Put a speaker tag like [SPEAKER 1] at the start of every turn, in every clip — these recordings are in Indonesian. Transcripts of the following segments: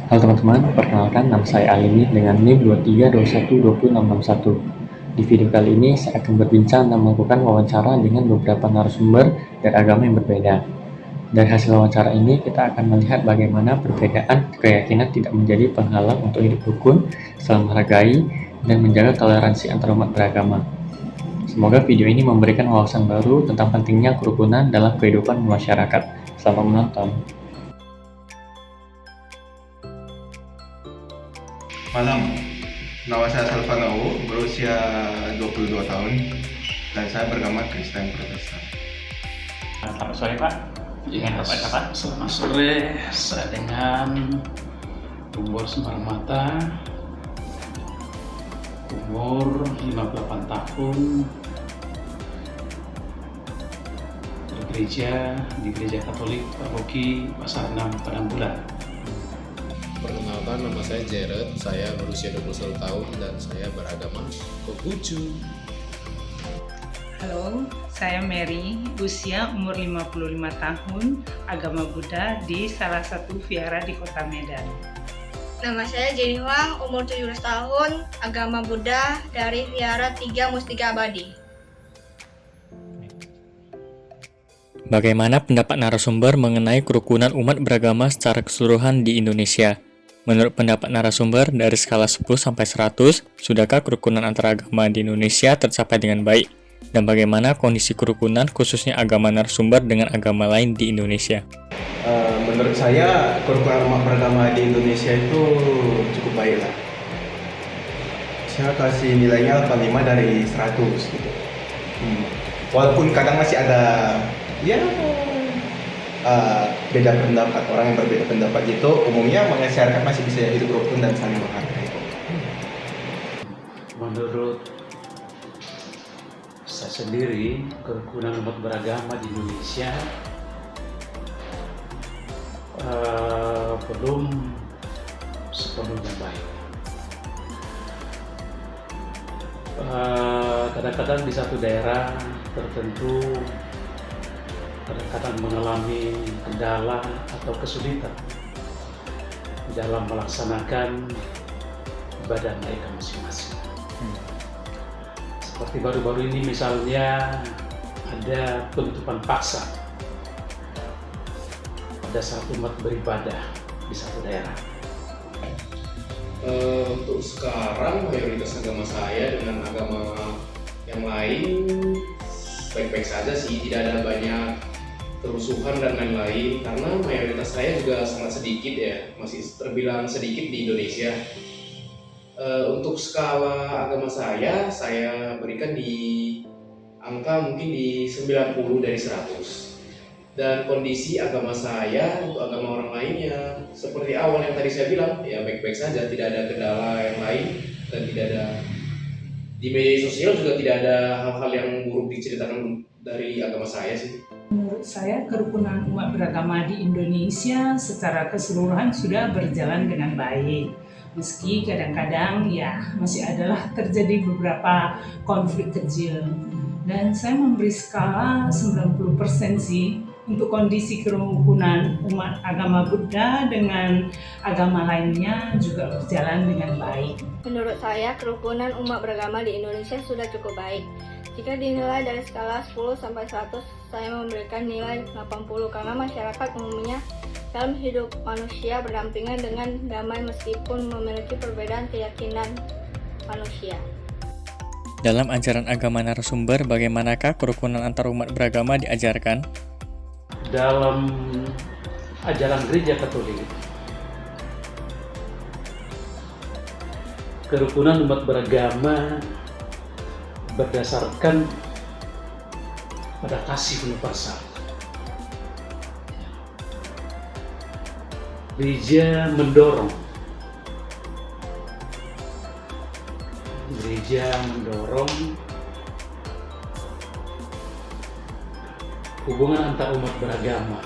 [SPEAKER 1] Halo teman-teman, perkenalkan nama saya Alimi dengan NIM 23212061. Di video kali ini saya akan berbincang dan melakukan wawancara dengan beberapa narasumber dari agama yang berbeda. Dari hasil wawancara ini kita akan melihat bagaimana perbedaan keyakinan tidak menjadi penghalang untuk hidup rukun, saling menghargai, dan menjaga toleransi antar umat beragama. Semoga video ini memberikan wawasan baru tentang pentingnya kerukunan dalam kehidupan masyarakat. Selamat menonton.
[SPEAKER 2] Malam, nama saya Salvanau, berusia 22 tahun, dan saya beragama Kristen Protestan.
[SPEAKER 1] Selamat sore Pak. Dengan Bapak siapa?
[SPEAKER 3] Selamat sore, saya dengan umur sembarang mata, umur 58 tahun, bergereja di Gereja Katolik Paroki Pasar 6 Padang Bulan.
[SPEAKER 4] Perkenalkan, nama saya Jared, saya berusia 21 tahun dan saya beragama Konghucu.
[SPEAKER 5] Halo, saya Mary, usia umur 55 tahun, agama Buddha di salah satu vihara di Kota Medan.
[SPEAKER 6] Nama saya Jenny Wang, umur 17 tahun, agama Buddha dari Vihara 3 Mustika Abadi.
[SPEAKER 1] Bagaimana pendapat narasumber mengenai kerukunan umat beragama secara keseluruhan di Indonesia? Menurut pendapat narasumber, dari skala 10 sampai 100, sudahkah kerukunan antara agama di Indonesia tercapai dengan baik? Dan bagaimana kondisi kerukunan khususnya agama narasumber dengan agama lain di Indonesia?
[SPEAKER 2] Menurut saya, kerukunan umat beragama di Indonesia itu cukup baik lah. Saya kasih nilainya 85 dari 100 gitu. Walaupun kadang masih ada beda pendapat, orang yang berbeda pendapat itu umumnya masyarakat masih bisa hidup rukun dan saling menghargai.
[SPEAKER 3] Menurut saya sendiri, kerukunan umat beragama di Indonesia belum sepenuhnya baik. Kadang-kadang di satu daerah tertentu kadang-kadang mengalami kendala atau kesulitan dalam melaksanakan ibadah mereka masing-masing. Seperti baru-baru ini misalnya ada penutupan paksa pada saat umat beribadah di satu daerah.
[SPEAKER 4] Untuk sekarang mayoritas agama saya dengan agama yang lain baik-baik saja sih, tidak ada banyak kerusuhan dan lain-lain karena mayoritas saya juga sangat sedikit ya, masih terbilang sedikit di Indonesia. Untuk skala agama saya berikan di angka mungkin di 90 dari 100. Dan kondisi agama saya untuk agama orang lainnya seperti awal yang tadi saya bilang, ya baik-baik saja, tidak ada kendala yang lain dan tidak ada di media sosial juga tidak ada hal-hal yang buruk diceritakan dari agama saya sih.
[SPEAKER 5] Menurut saya, kerukunan umat beragama di Indonesia secara keseluruhan sudah berjalan dengan baik. Meski kadang-kadang masih adalah terjadi beberapa konflik kecil. Dan saya memberi skala 90% sih untuk kondisi kerukunan umat agama Buddha dengan agama lainnya juga berjalan dengan baik.
[SPEAKER 6] Menurut saya, kerukunan umat beragama di Indonesia sudah cukup baik. Jika dinilai dari skala 10 sampai 100, saya memberikan nilai 80 karena masyarakat umumnya dalam hidup manusia berdampingan dengan damai meskipun memiliki perbedaan keyakinan manusia.
[SPEAKER 1] Dalam ajaran agama narasumber, bagaimanakah kerukunan antar umat beragama diajarkan?
[SPEAKER 3] Dalam ajaran Gereja Katolik, kerukunan umat beragama berdasarkan pada kasih universal. Gereja mendorong hubungan antar umat beragama,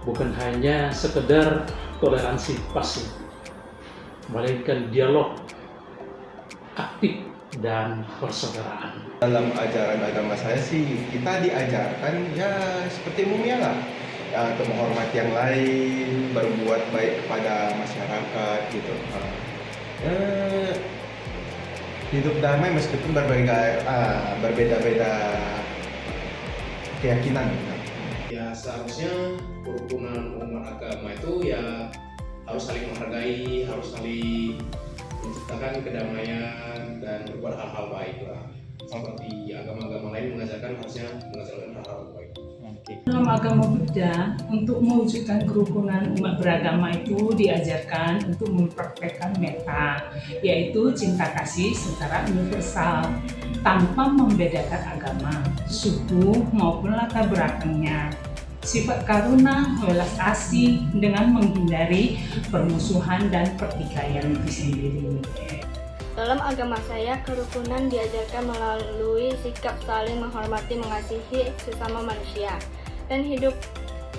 [SPEAKER 3] bukan hanya sekedar toleransi pasif, melainkan dialog aktif dan persaudaraan.
[SPEAKER 2] Dalam ajaran agama saya sih kita diajarkan ya seperti umumnya lah, untuk menghormati yang lain, berbuat baik kepada masyarakat gitu. Hidup damai meskipun berbeda-beda keyakinan.
[SPEAKER 4] Ya seharusnya kerukunan umat agama itu ya harus saling menghargai, harus saling menciptakan kedamaian dan berbuat hal-hal baik lah. Seperti agama-agama lain mengajarkan harusnya mengajarkan hal-hal baik.
[SPEAKER 5] Dalam agama Buddha, untuk mewujudkan kerukunan umat beragama itu diajarkan untuk mempraktekkan metta, yaitu cinta kasih secara universal, tanpa membedakan agama, suku maupun latar belakangnya. Sifat karuna, welas asih dengan menghindari permusuhan dan pertikaian itu sendiri.
[SPEAKER 6] Dalam agama saya, kerukunan diajarkan melalui sikap saling menghormati, mengasihi sesama manusia, dan hidup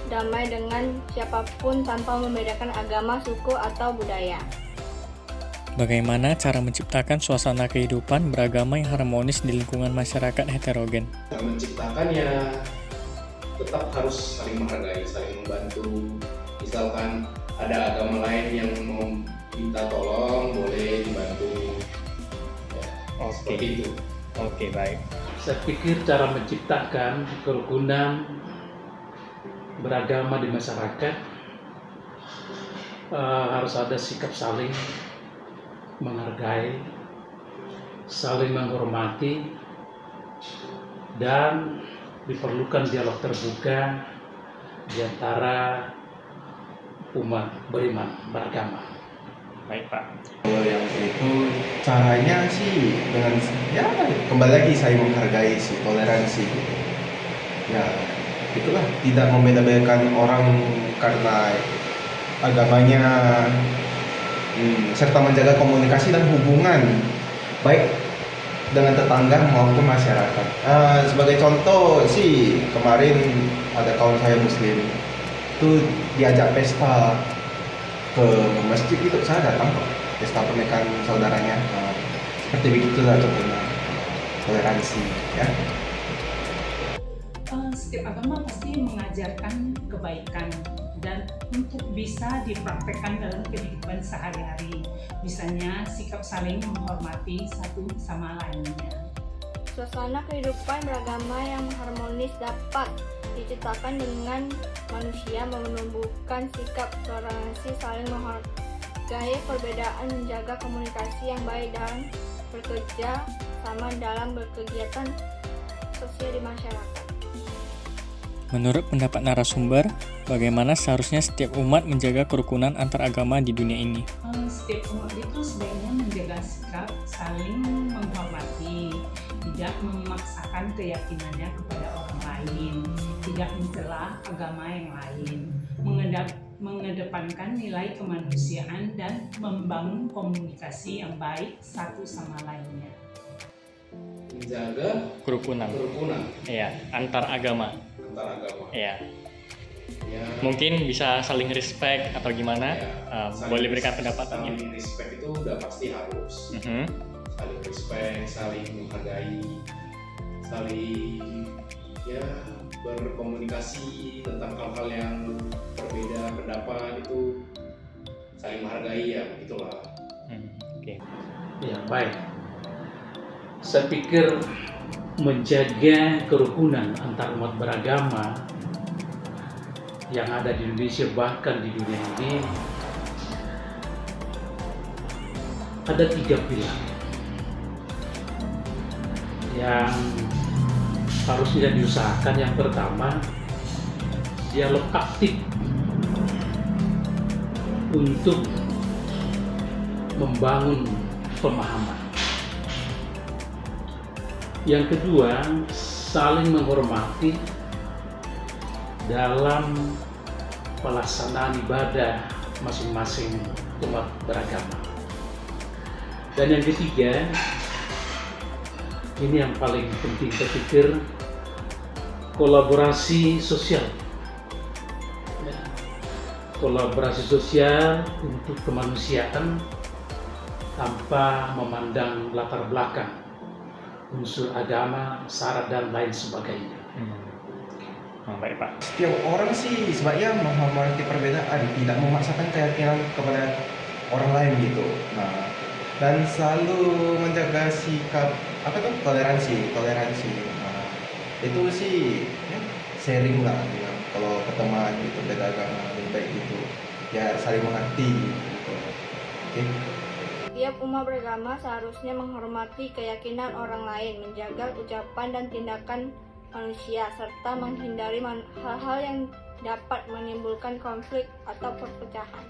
[SPEAKER 6] damai dengan siapapun tanpa membedakan agama, suku, atau budaya.
[SPEAKER 1] Bagaimana cara menciptakan suasana kehidupan beragama yang harmonis di lingkungan masyarakat heterogen?
[SPEAKER 4] Cara menciptakan ya tetap harus saling menghargai, saling membantu. Misalkan ada agama lain yang mau minta tolong, boleh dibantu. Ya, seperti itu.
[SPEAKER 1] Oke, baik.
[SPEAKER 3] Saya pikir cara menciptakan kerukunan beragama di masyarakat harus ada sikap saling menghargai, saling menghormati, dan diperlukan dialog terbuka di antara umat beriman beragama.
[SPEAKER 1] Baik, Pak.
[SPEAKER 2] Kalau yang itu caranya sih dengan ya kembali lagi saya menghargai sih, toleransi gitu. Ya itulah, tidak membeda-bedakan orang karena agamanya, serta menjaga komunikasi dan hubungan baik dengan tetangga maupun masyarakat. Sebagai contoh sih, kemarin ada kawan saya muslim itu diajak pesta ke masjid, itu saya datang kok, pesta pernikahan saudaranya. Seperti begitulah contohnya, toleransi ya.
[SPEAKER 5] Setiap agama pasti mengajarkan kebaikan dan untuk bisa dipraktekkan dalam kehidupan sehari-hari. Misalnya sikap saling menghormati satu sama lainnya.
[SPEAKER 6] Suasana kehidupan beragama yang harmonis dapat diciptakan dengan manusia menumbuhkan sikap toleransi, saling menghargai perbedaan, menjaga komunikasi yang baik, dan bekerja sama dalam berkegiatan sosial di masyarakat.
[SPEAKER 1] Menurut pendapat narasumber, bagaimana seharusnya setiap umat menjaga kerukunan antar agama di dunia ini?
[SPEAKER 5] Setiap umat itu sebaiknya menjaga sikap saling menghormati, tidak memaksakan keyakinannya kepada orang lain, tidak mencela agama yang lain, mengedepankan nilai kemanusiaan dan membangun komunikasi yang baik satu sama lainnya.
[SPEAKER 4] Menjaga
[SPEAKER 1] Kerukunan. Iya, antar agama.
[SPEAKER 4] Antar agama.
[SPEAKER 1] Iya.
[SPEAKER 4] Ya,
[SPEAKER 1] Mungkin bisa saling respect atau gimana?
[SPEAKER 4] saling-
[SPEAKER 1] Boleh berikan pendapatannya.
[SPEAKER 4] Saling respect itu udah pasti harus.
[SPEAKER 1] Mhm.
[SPEAKER 4] Saling respect, saling menghargai, saling ya berkomunikasi tentang hal-hal yang berbeda pendapat, itu saling menghargai, ya itulah.
[SPEAKER 1] Oke.
[SPEAKER 3] Ya, baik. Saya pikir menjaga kerukunan antar umat beragama yang ada di Indonesia, bahkan di dunia ini, ada 3 pilar yang harusnya diusahakan. Yang pertama, dialog aktif untuk membangun pemahaman. Yang kedua, saling menghormati dalam pelaksanaan ibadah masing-masing umat beragama. Dan yang ketiga, ini yang paling penting saya pikir, kolaborasi sosial. Ya, kolaborasi sosial untuk kemanusiaan tanpa memandang latar belakang, unsur agama, syarat, dan lain sebagainya.
[SPEAKER 1] baik Pak.
[SPEAKER 2] Setiap orang sih sebaiknya menghormati perbedaan, tidak memaksakan keyakinan kepada orang lain gitu. Nah, dan selalu menjaga sikap toleransi. Nah, itu sih ya, sharing lah dengan kalau ke teman gitu beda agama lebih baik gitu. Ya saling mengerti gitu. Oke.
[SPEAKER 6] Tiap umat beragama seharusnya menghormati keyakinan orang lain, menjaga ucapan dan tindakan manusia, serta menghindari hal-hal yang dapat menimbulkan konflik atau perpecahan.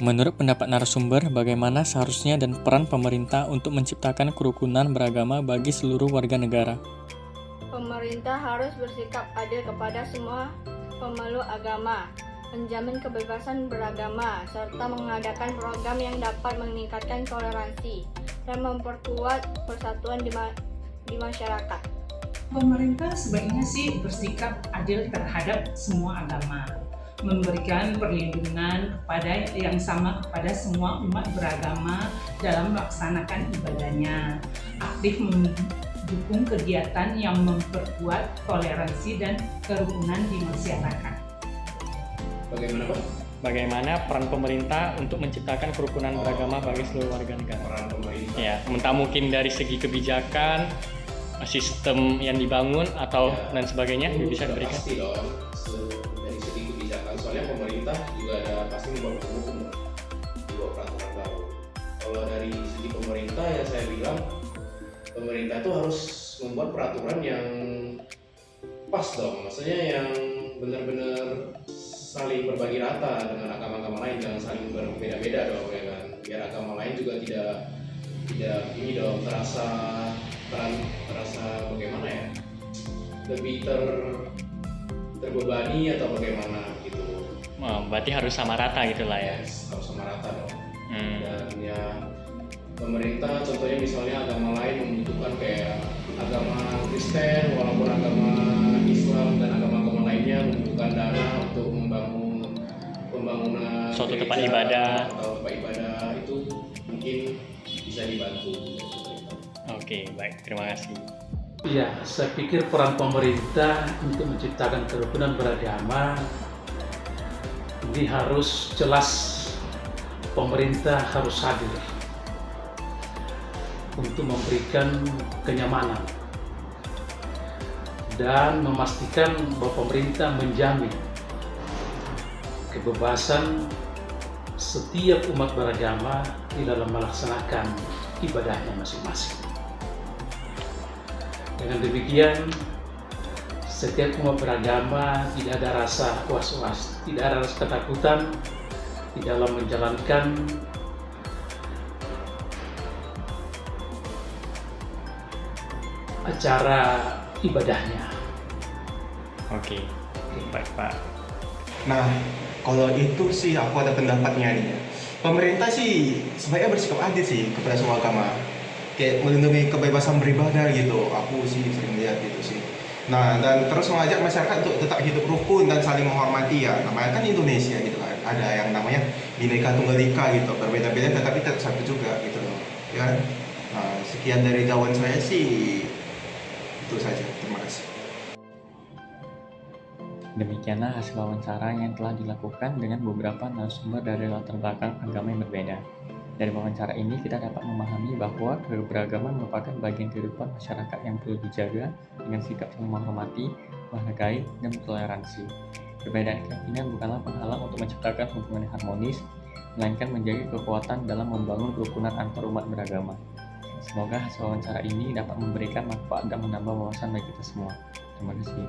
[SPEAKER 1] Menurut pendapat narasumber, bagaimana seharusnya dan peran pemerintah untuk menciptakan kerukunan beragama bagi seluruh warga negara?
[SPEAKER 6] Pemerintah harus bersikap adil kepada semua pemeluk agama, menjamin kebebasan beragama, serta mengadakan program yang dapat meningkatkan toleransi dan memperkuat persatuan di masyarakat.
[SPEAKER 5] Pemerintah sebaiknya sih bersikap adil terhadap semua agama, memberikan perlindungan yang sama kepada semua umat beragama dalam melaksanakan ibadahnya, aktif mendukung kegiatan yang memperkuat toleransi dan kerukunan di masyarakat.
[SPEAKER 4] Bagaimana Pak?
[SPEAKER 1] Bagaimana peran pemerintah untuk menciptakan kerukunan beragama bagi seluruh warga negara?
[SPEAKER 4] Peran pemerintah.
[SPEAKER 1] Ya, entah mungkin dari segi kebijakan, sistem yang dibangun atau dan sebagainya
[SPEAKER 4] Itu
[SPEAKER 1] bisa
[SPEAKER 4] sudah
[SPEAKER 1] diberikan.
[SPEAKER 4] pasti dong dari segi kebijakan, soalnya pemerintah juga ada pasti membuat hukum, membuat peraturan baru. Kalau dari segi pemerintah ya saya bilang pemerintah itu harus membuat peraturan yang pas dong, maksudnya yang benar-benar saling berbagi rata dengan agama-agama lain, jangan saling berbeda-beda dong ya kan, biar agama lain juga tidak ini dong terasa bagaimana ya, lebih terbebani atau bagaimana gitu.
[SPEAKER 1] Berarti harus sama rata gitu lah ya.
[SPEAKER 4] Yes, harus sama rata dong. Dan ya pemerintah contohnya misalnya agama lain membutuhkan kayak agama Kristen walaupun agama Islam dan agama-agama lainnya membutuhkan dana untuk membangun pembangunan
[SPEAKER 1] Suatu
[SPEAKER 4] gereja
[SPEAKER 1] tempat ibadah
[SPEAKER 4] atau tempat ibadah, itu mungkin bisa dibantu oleh pemerintah.
[SPEAKER 1] Oke, baik, terima kasih.
[SPEAKER 3] Ya, saya pikir peran pemerintah untuk menciptakan kerukunan beragama ini harus jelas. Pemerintah harus hadir untuk memberikan kenyamanan dan memastikan bahwa pemerintah menjamin kebebasan setiap umat beragama di dalam melaksanakan ibadahnya masing-masing. Dengan demikian, setiap umat beragama tidak ada rasa was-was, tidak ada rasa ketakutan di dalam menjalankan acara ibadahnya.
[SPEAKER 1] Oke, baik Pak.
[SPEAKER 2] Nah, kalau itu sih aku ada pendapatnya nih. Pemerintah sih sebaiknya bersikap adil sih kepada semua agama. Kayak melindungi kebebasan beribadah gitu. Aku sih sering lihat gitu sih. Nah, dan terus mengajak masyarakat untuk tetap hidup rukun dan saling menghormati ya. Namanya kan Indonesia gitu kan. Ada yang namanya Bhinneka Tunggal Ika gitu. Berbeda-beda tetapi tetap satu juga gitu loh. Ya kan? Nah, sekian dari jawaban saya sih. Itu saja. Terima kasih.
[SPEAKER 1] Demikianlah hasil wawancara yang telah dilakukan dengan beberapa narasumber dari latar belakang agama yang berbeda. Dari wawancara ini kita dapat memahami bahwa keberagaman merupakan bagian kehidupan masyarakat yang perlu dijaga dengan sikap saling menghormati, menghargai, dan toleransi. Perbedaan keyakinan bukanlah penghalang untuk menciptakan hubungan yang harmonis, melainkan menjadi kekuatan dalam membangun kerukunan antar umat beragama. Semoga hasil wawancara ini dapat memberikan manfaat dan menambah wawasan bagi kita semua. Terima kasih.